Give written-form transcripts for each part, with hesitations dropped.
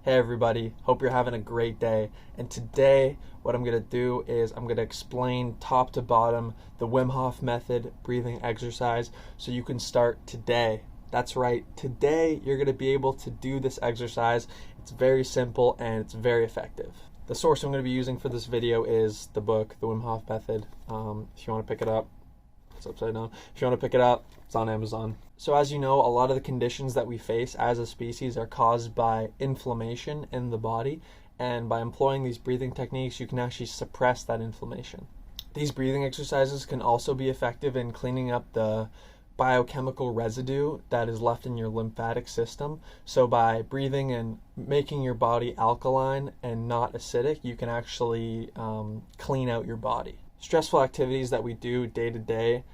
Hey everybody, hope you're having a great day. And today what I'm going to do is I'm going to explain top to bottom the Wim Hof Method breathing exercise so you can start today. That's right, today you're going to be able to do this exercise. It's very simple and it's very effective. The source I'm going to be using for this video is the book, The Wim Hof Method. If you want to pick it up, it's upside down. If you want to pick it up, it's on Amazon. So as you know, a lot of the conditions that we face as a species are caused by inflammation in the body, and by employing these breathing techniques, you can actually suppress that inflammation. These breathing exercises can also be effective in cleaning up the biochemical residue that is left in your lymphatic system. So by breathing and making your body alkaline and not acidic, you can actually clean out your body. Stressful activities that we do day to day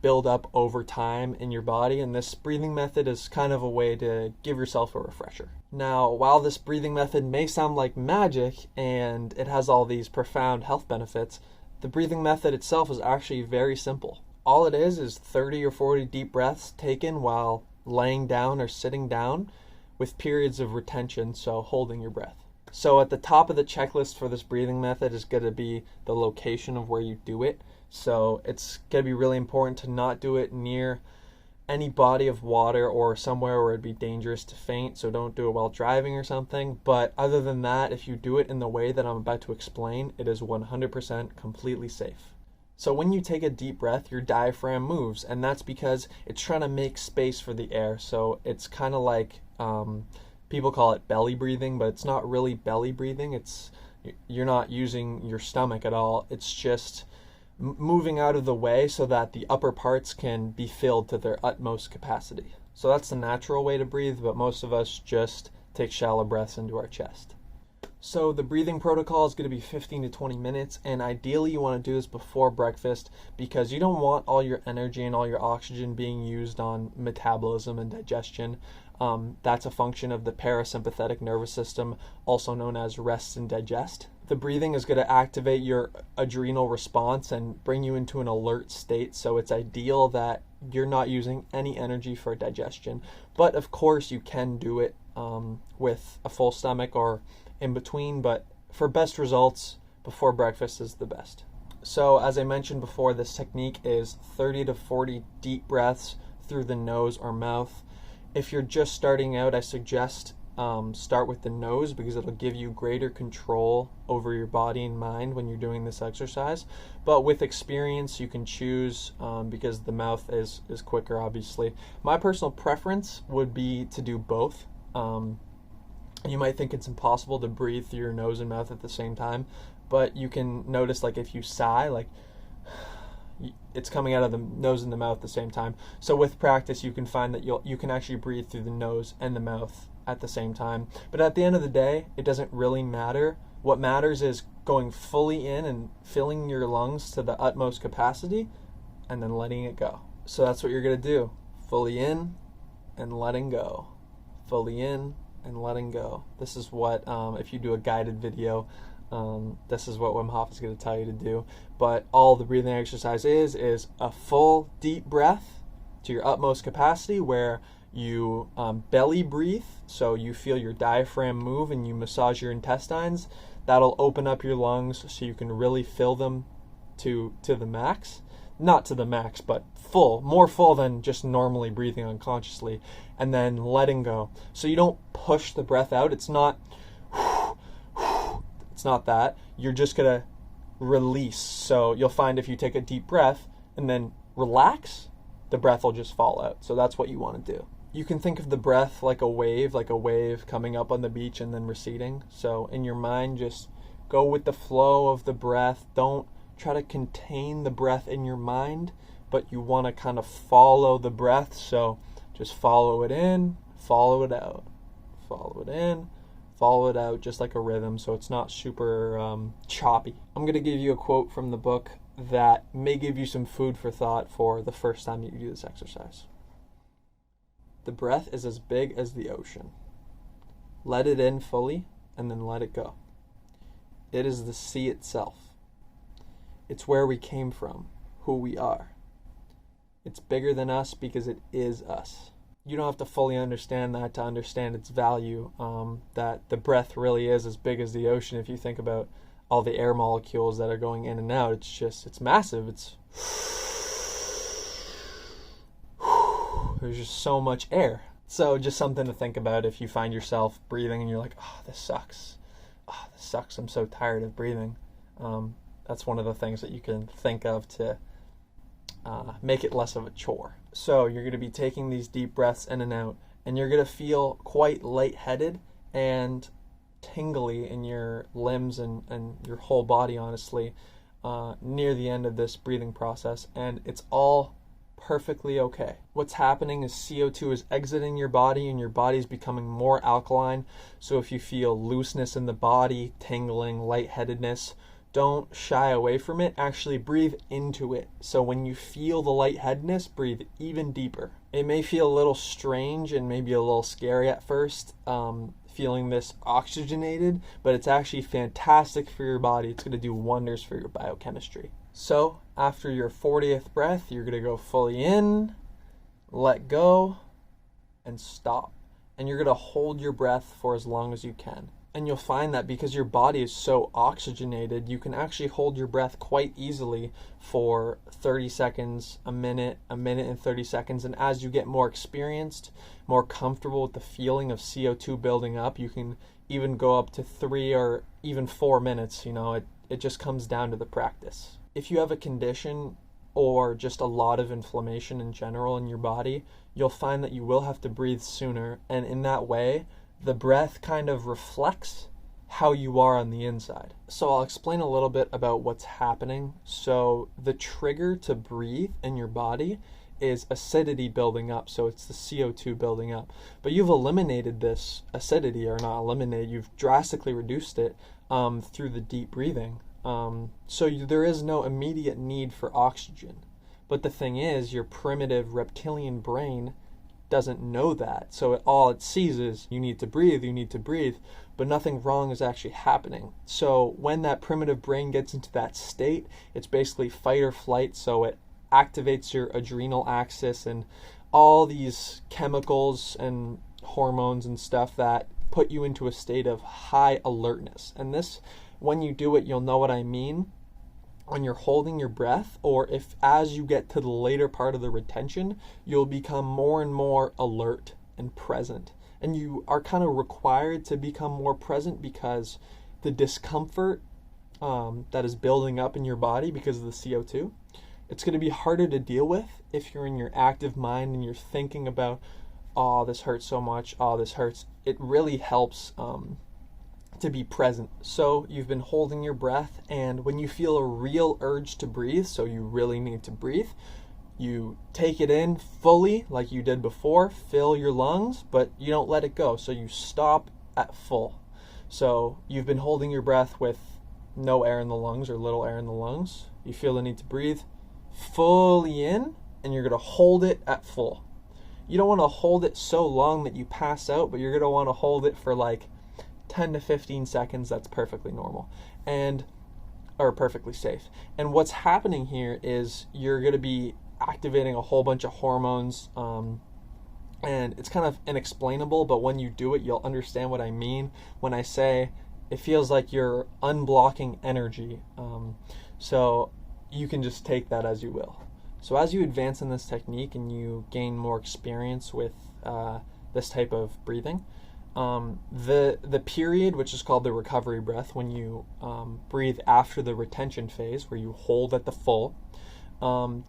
build up over time in your body, and this breathing method is kind of a way to give yourself a refresher. Now, while this breathing method may sound like magic and it has all these profound health benefits, the breathing method itself is actually very simple. All it is 30 or 40 deep breaths taken while laying down or sitting down with periods of retention, so holding your breath. So at the top of the checklist for this breathing method is going to be the location of where you do it. So it's going to be really important to not do it near any body of water or somewhere where it'd be dangerous to faint. So don't do it while driving or something. But other than that, if you do it in the way that I'm about to explain, it is 100% completely safe. So when you take a deep breath, your diaphragm moves, and that's because it's trying to make space for the air. So it's kind of like, people call it belly breathing, but it's not really belly breathing. You're not using your stomach at all. It's just moving out of the way so that the upper parts can be filled to their utmost capacity. So that's the natural way to breathe, but most of us just take shallow breaths into our chest. So the breathing protocol is going to be 15 to 20 minutes, and ideally you want to do this before breakfast because you don't want all your energy and all your oxygen being used on metabolism and digestion. That's a function of the parasympathetic nervous system, also known as rest and digest. The breathing is going to activate your adrenal response and bring you into an alert state, so it's ideal that you're not using any energy for digestion. But of course you can do it with a full stomach or in between, but for best results, before breakfast is the best. So as I mentioned before, this technique is 30 to 40 deep breaths through the nose or mouth. If you're just starting out, I suggest start with the nose because it'll give you greater control over your body and mind when you're doing this exercise. But with experience, you can choose because the mouth is quicker, obviously. My personal preference would be to do both. You might think it's impossible to breathe through your nose and mouth at the same time, but you can notice, like, if you sigh, like, it's coming out of the nose and the mouth at the same time. So with practice, you can find that you can actually breathe through the nose and the mouth at the same time. But at the end of the day, it doesn't really matter. What matters is going fully in and filling your lungs to the utmost capacity and then letting it go. So that's what you're going to do. Fully in and letting go. Fully in and letting go. This is what, if you do a guided video, this is what Wim Hof is going to tell you to do. But all the breathing exercise is a full deep breath to your utmost capacity where you belly breathe, so you feel your diaphragm move and you massage your intestines. That'll open up your lungs so you can really fill them to the max. Not to the max, but full, more full than just normally breathing unconsciously, and then letting go. So you don't push the breath out. It's not that. You're just gonna release. So you'll find if you take a deep breath and then relax, the breath will just fall out. So that's what you want to do. You can think of the breath like a wave coming up on the beach and then receding. So in your mind, just go with the flow of the breath. Don't try to contain the breath in your mind, but you want to kind of follow the breath. So just follow it in, follow it out, follow it in, follow it out, just like a rhythm, so it's not super choppy. I'm going to give you a quote from the book that may give you some food for thought for the first time you do this exercise. The breath is as big as the ocean. Let it in fully and then let it go. It is the sea itself. It's where we came from, who we are. It's bigger than us because it is us. you don't have to fully understand that to understand its value, that the breath really is as big as the ocean. If you think about all the air molecules that are going in and out, it's massive. There's just so much air. So just something to think about if you find yourself breathing and you're like, oh, this sucks. Oh, this sucks. I'm so tired of breathing. That's one of the things that you can think of to make it less of a chore. So you're going to be taking these deep breaths in and out, and you're going to feel quite lightheaded and tingly in your limbs and your whole body, honestly, near the end of this breathing process, and it's all perfectly okay. What's happening is CO2 is exiting your body and your body is becoming more alkaline. So if you feel looseness in the body, tingling, lightheadedness, don't shy away from it. Actually breathe into it. So when you feel the lightheadedness, breathe even deeper. It may feel a little strange and maybe a little scary at first, feeling this oxygenated, but it's actually fantastic for your body. It's going to do wonders for your biochemistry. So after your 40th breath, you're going to go fully in, let go, and stop. And you're going to hold your breath for as long as you can. And you'll find that because your body is so oxygenated, you can actually hold your breath quite easily for 30 seconds, a minute and 30 seconds. And as you get more experienced, more comfortable with the feeling of CO2 building up, you can even go up to 3 or even 4 minutes. It just comes down to the practice. If you have a condition or just a lot of inflammation in general in your body, you'll find that you will have to breathe sooner. And in that way, the breath kind of reflects how you are on the inside. So I'll explain a little bit about what's happening. So the trigger to breathe in your body is acidity building up. So it's the CO2 building up. But you've eliminated this acidity, or not eliminated, you've drastically reduced it through the deep breathing. There is no immediate need for oxygen. But the thing is, your primitive reptilian brain doesn't know that. So all it sees is you need to breathe, but nothing wrong is actually happening. So when that primitive brain gets into that state, it's basically fight or flight. So it activates your adrenal axis and all these chemicals and hormones and stuff that put you into a state of high alertness. And this, when you do it, you'll know what I mean. When you're holding your breath, or if as you get to the later part of the retention, you'll become more and more alert and present. And you are kind of required to become more present because the discomfort that is building up in your body because of the CO2, it's going to be harder to deal with if you're in your active mind and you're thinking about, oh, this hurts so much, oh, this hurts. It really helps to be present. So you've been holding your breath, and when you feel a real urge to breathe, so you really need to breathe, you take it in fully like you did before, fill your lungs, but you don't let it go. So you stop at full. So you've been holding your breath with no air in the lungs or little air in the lungs. You feel the need to breathe fully in, and you're going to hold it at full. You don't want to hold it so long that you pass out, but you're going to want to hold it for like 10 to 15 seconds. That's perfectly normal or perfectly safe. And what's happening here is you're going to be activating a whole bunch of hormones, and it's kind of inexplainable, but when you do it, you'll understand what I mean when I say it feels like you're unblocking energy. So you can just take that as you will. So as you advance in this technique and you gain more experience with this type of breathing, the period, which is called the recovery breath, when you breathe after the retention phase, where you hold at the full,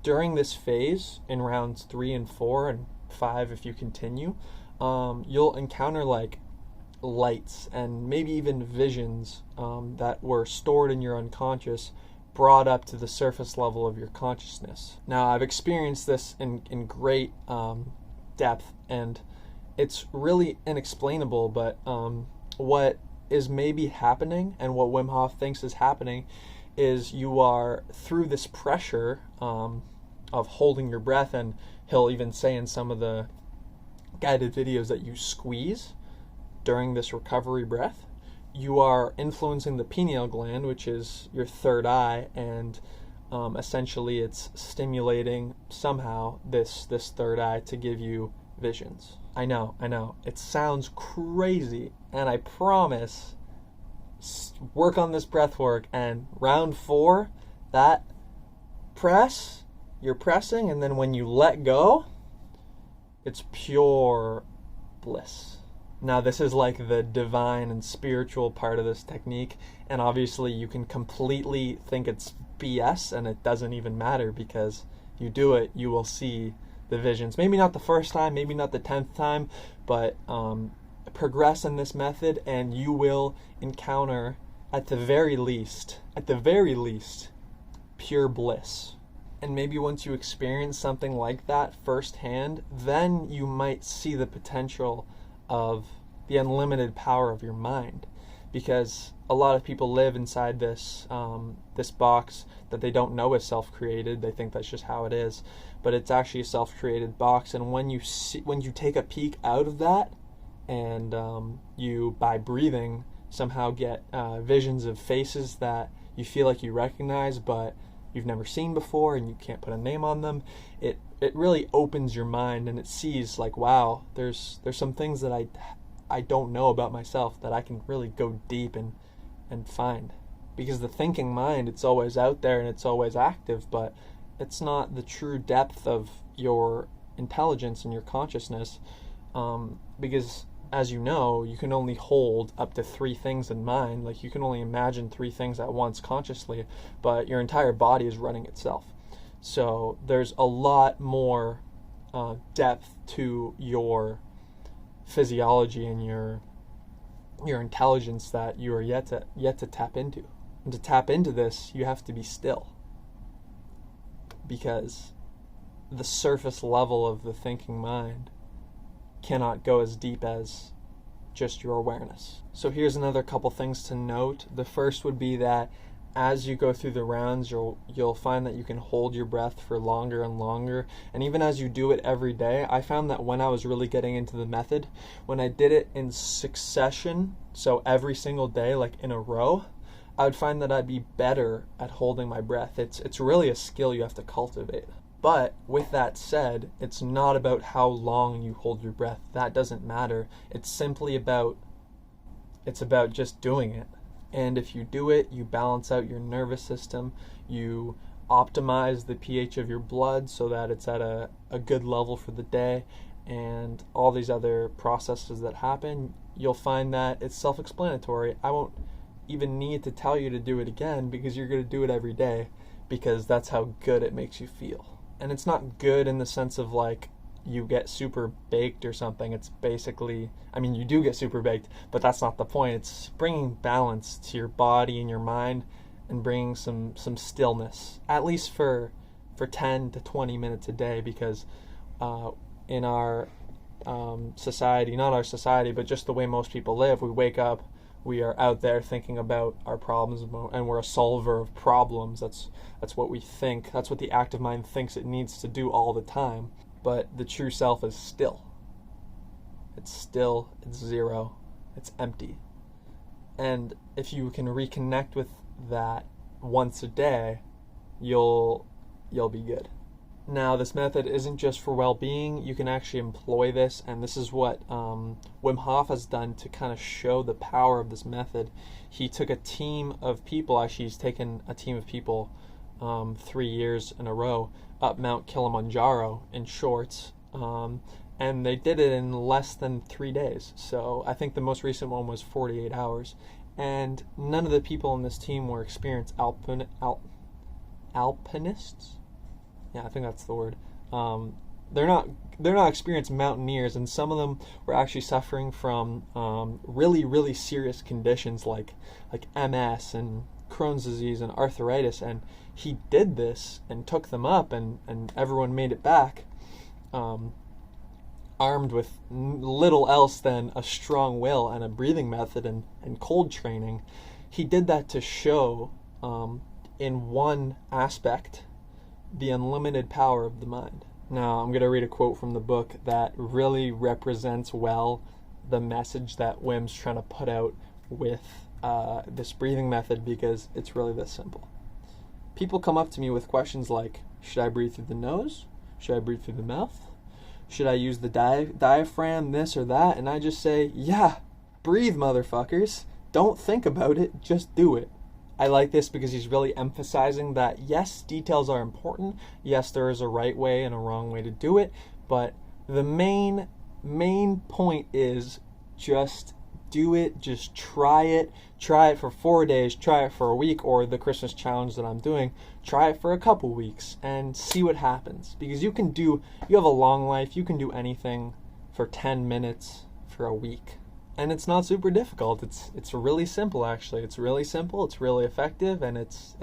during this phase, in rounds 3 and 4 and 5, if you continue, you'll encounter like lights and maybe even visions that were stored in your unconscious, brought up to the surface level of your consciousness. Now, I've experienced this in great depth, and it's really inexplainable, but what is maybe happening and what Wim Hof thinks is happening is you are, through this pressure of holding your breath, and he'll even say in some of the guided videos that you squeeze during this recovery breath, you are influencing the pineal gland, which is your third eye, and essentially it's stimulating somehow this third eye to give you visions. I know. It sounds crazy, and I promise, work on this breath work, and round 4, that press, you're pressing, and then when you let go, it's pure bliss. Now, this is like the divine and spiritual part of this technique, and obviously you can completely think it's BS, and it doesn't even matter, because you do it, you will see the visions. Maybe not the first time, maybe not the 10th time, but progress in this method, and you will encounter, at the very least, pure bliss. And maybe once you experience something like that firsthand, then you might see the potential of the unlimited power of your mind. Because a lot of people live inside this this box that they don't know is self-created. They think that's just how it is, but it's actually a self-created box. And when you take a peek out of that, and you, by breathing, somehow get visions of faces that you feel like you recognize, but you've never seen before, and you can't put a name on them, it really opens your mind, and it sees like, wow, there's some things that I don't know about myself that I can really go deep and find. Because the thinking mind, it's always out there and it's always active, but it's not the true depth of your intelligence and your consciousness, because as you know, you can only hold up to 3 things in mind. Like, you can only imagine 3 things at once consciously, but your entire body is running itself. So there's a lot more depth to your physiology and your intelligence that you are yet to tap into. And to tap into this, you have to be still, because the surface level of the thinking mind cannot go as deep as just your awareness. So here's another couple things to note. The first would be that as you go through the rounds, you'll find that you can hold your breath for longer and longer. And even as you do it every day, I found that when I was really getting into the method, when I did it in succession, so every single day, like in a row, I would find that I'd be better at holding my breath. It's really a skill you have to cultivate. But with that said, it's not about how long you hold your breath. That doesn't matter. It's about just doing it. And if you do it, you balance out your nervous system, you optimize the pH of your blood so that it's at a good level for the day, and all these other processes that happen, you'll find that it's self-explanatory. I won't even need to tell you to do it again, because you're going to do it every day, because that's how good it makes you feel. And it's not good in the sense of like you get super baked or something. It's basically, I mean, you do get super baked, but that's not the point. It's bringing balance to your body and your mind, and bringing some stillness, at least for 10 to 20 minutes a day, because in our society, not our society, but just the way most people live, we wake up, we are out there thinking about our problems, and we're a solver of problems. That's what we think. That's what the active mind thinks it needs to do all the time. But the true self is still. It's still, it's zero, it's empty. And if you can reconnect with that once a day, you'll be good. Now, this method isn't just for well-being. You can actually employ this, and this is what Wim Hof has done to kind of show the power of this method. He took a team of people, actually he's taken a team of people 3 years in a row up Mount Kilimanjaro in shorts, and they did it in less than 3 days. So I think the most recent one was 48 hours. And none of the people in this team were experienced alpinists. Yeah, I think that's the word. They're not experienced mountaineers, and some of them were actually suffering from really, really serious conditions like MS and Crohn's disease and arthritis. And he did this and took them up, and everyone made it back, armed with little else than a strong will and a breathing method and cold training. He did that to show, in one aspect, the unlimited power of the mind. Now, I'm going to read a quote from the book that really represents well the message that Wim's trying to put out with this breathing method, because it's really this simple. People come up to me with questions like, should I breathe through the nose? Should I breathe through the mouth? should I use the diaphragm, this or that? And I just say, yeah, breathe, motherfuckers. Don't think about it, just do it. I like this because he's really emphasizing that, yes, details are important. Yes, there is a right way and a wrong way to do it. But the main point is just do it, just try it. Try it for 4 days, try it for a week, or the Christmas challenge that I'm doing, try it for a couple weeks and see what happens. Because you have a long life, you can do anything for 10 minutes for a week. And it's not super difficult. It's really simple, actually. It's really simple, it's really effective, and it's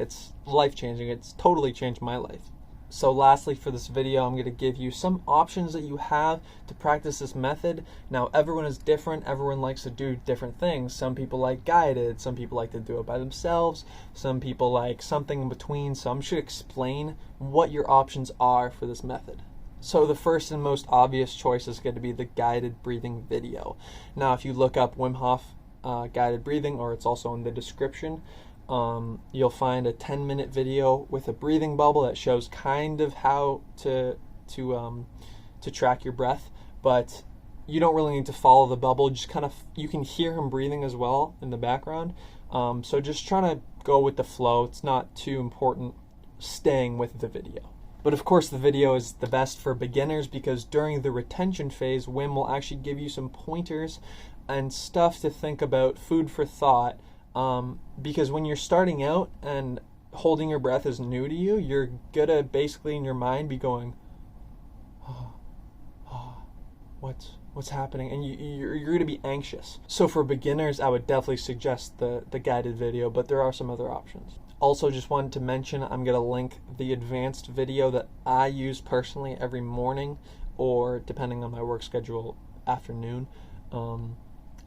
life-changing. It's totally changed my life. So lastly, for this video, I'm going to give you some options that you have to practice this method. Now, everyone is different. Everyone likes to do different things. Some people like guided. Some people like to do it by themselves. Some people like something in between. So I'm just going to explain what your options are for this method. So the first and most obvious choice is going to be the guided breathing video. Now, if you look up Wim Hof guided breathing, or it's also in the description, you'll find a 10-minute video with a breathing bubble that shows kind of how to track your breath, but you don't really need to follow the bubble. Just you can hear him breathing as well in the background. So just trying to go with the flow. It's not too important staying with the video. But of course the video is the best for beginners, because during the retention phase, Wim will actually give you some pointers and stuff to think about, food for thought. Because when you're starting out and holding your breath is new to you, you're gonna basically in your mind be going, what's happening? And you're gonna be anxious. So for beginners, I would definitely suggest the guided video, but there are some other options. Also, just wanted to mention, I'm gonna link the advanced video that I use personally every morning, or depending on my work schedule, afternoon.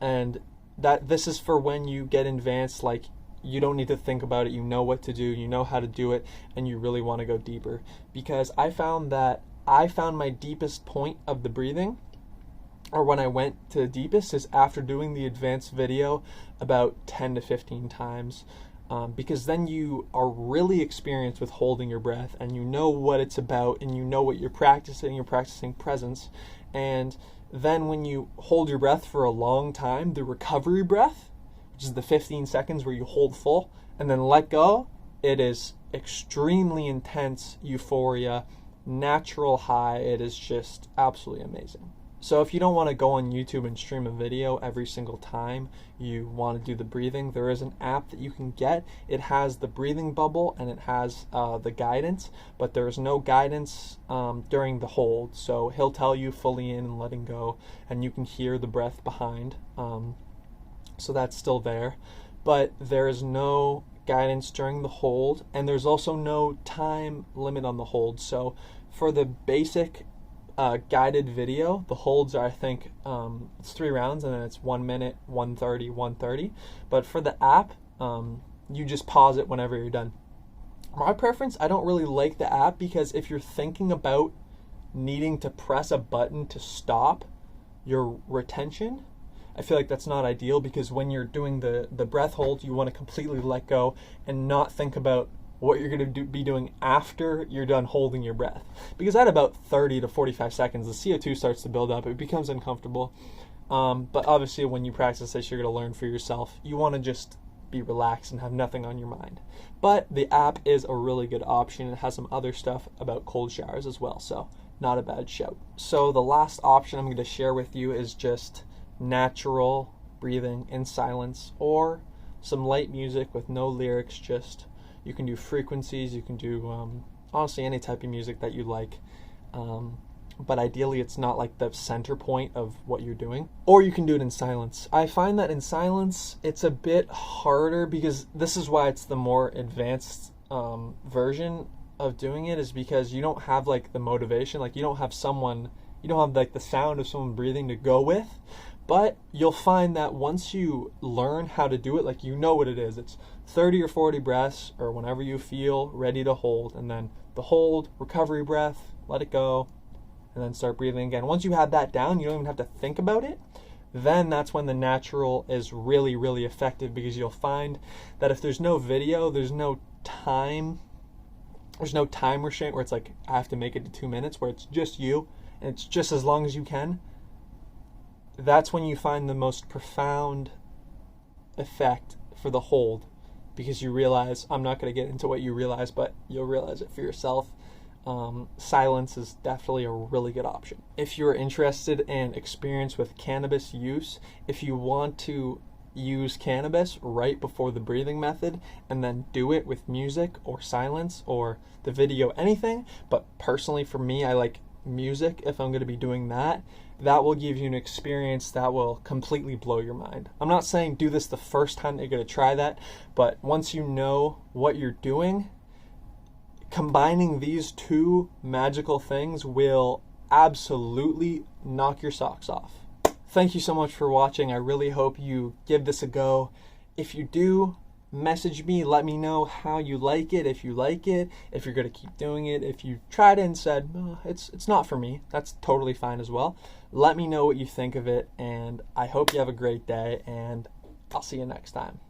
And that this is for when you get advanced, like you don't need to think about it, you know what to do, you know how to do it, and you really want to go deeper. Because I found my deepest point of the breathing, or when I went to the deepest, is after doing the advanced video about 10 to 15 times. Because then you are really experienced with holding your breath, and you know what it's about, and you know what you're practicing presence. And then when you hold your breath for a long time, the recovery breath, which is the 15 seconds where you hold full and then let go, it is extremely intense euphoria, natural high. It is just absolutely amazing. So if you don't want to go on YouTube and stream a video every single time you want to do the breathing, there is an app that you can get. It has the breathing bubble and it has the guidance, but there is no guidance during the hold. So he'll tell you fully in and letting go, and you can hear the breath behind. So that's still there, but there is no guidance during the hold, and there's also no time limit on the hold. So for the basic guided video, the holds are, I think, it's 3 rounds, and then it's 1 minute, 1:30, 1:30. But for the app, you just pause it whenever you're done. My preference, I don't really like the app, because if you're thinking about needing to press a button to stop your retention, I feel like that's not ideal, because when you're doing the breath hold, you want to completely let go and not think about what you're going to be doing after you're done holding your breath. Because at about 30 to 45 seconds, the CO2 starts to build up. It becomes uncomfortable. But obviously, when you practice this, you're going to learn for yourself. You want to just be relaxed and have nothing on your mind. But the app is a really good option. It has some other stuff about cold showers as well, so not a bad shout. So the last option I'm going to share with you is just natural breathing in silence, or some light music with no lyrics. Just you can do frequencies, you can do honestly any type of music that you like, but ideally it's not like the center point of what you're doing. Or you can do it in silence. I find that in silence it's a bit harder, because this is why it's the more advanced version of doing it, is because you don't have like the motivation, like you don't have like the sound of someone breathing to go with. But you'll find that once you learn how to do it, like you know what it is. It's 30 or 40 breaths, or whenever you feel ready to hold, and then the hold, recovery breath, let it go, and then start breathing again. Once you have that down, you don't even have to think about it. Then that's when the natural is really, really effective, because you'll find that if there's no video, there's no time restraint where it's like I have to make it to 2 minutes, where it's just you and it's just as long as you can, that's when you find the most profound effect for the hold, because you realize, I'm not going to get into what you realize, but you'll realize it for yourself. Silence is definitely a really good option. If you're interested in experience with cannabis use, if you want to use cannabis right before the breathing method and then do it with music or silence or the video, anything, but personally for me, I like music if I'm going to be doing that. That will give you an experience that will completely blow your mind. I'm not saying do this the first time that you're going to try that, but once you know what you're doing, combining these two magical things will absolutely knock your socks off. Thank you so much for watching. I really hope you give this a go. If you do, message me, let me know how you like it, if you're going to keep doing it. If you tried it and said, oh, it's not for me, that's totally fine as well. Let me know what you think of it, and I hope you have a great day, and I'll see you next time.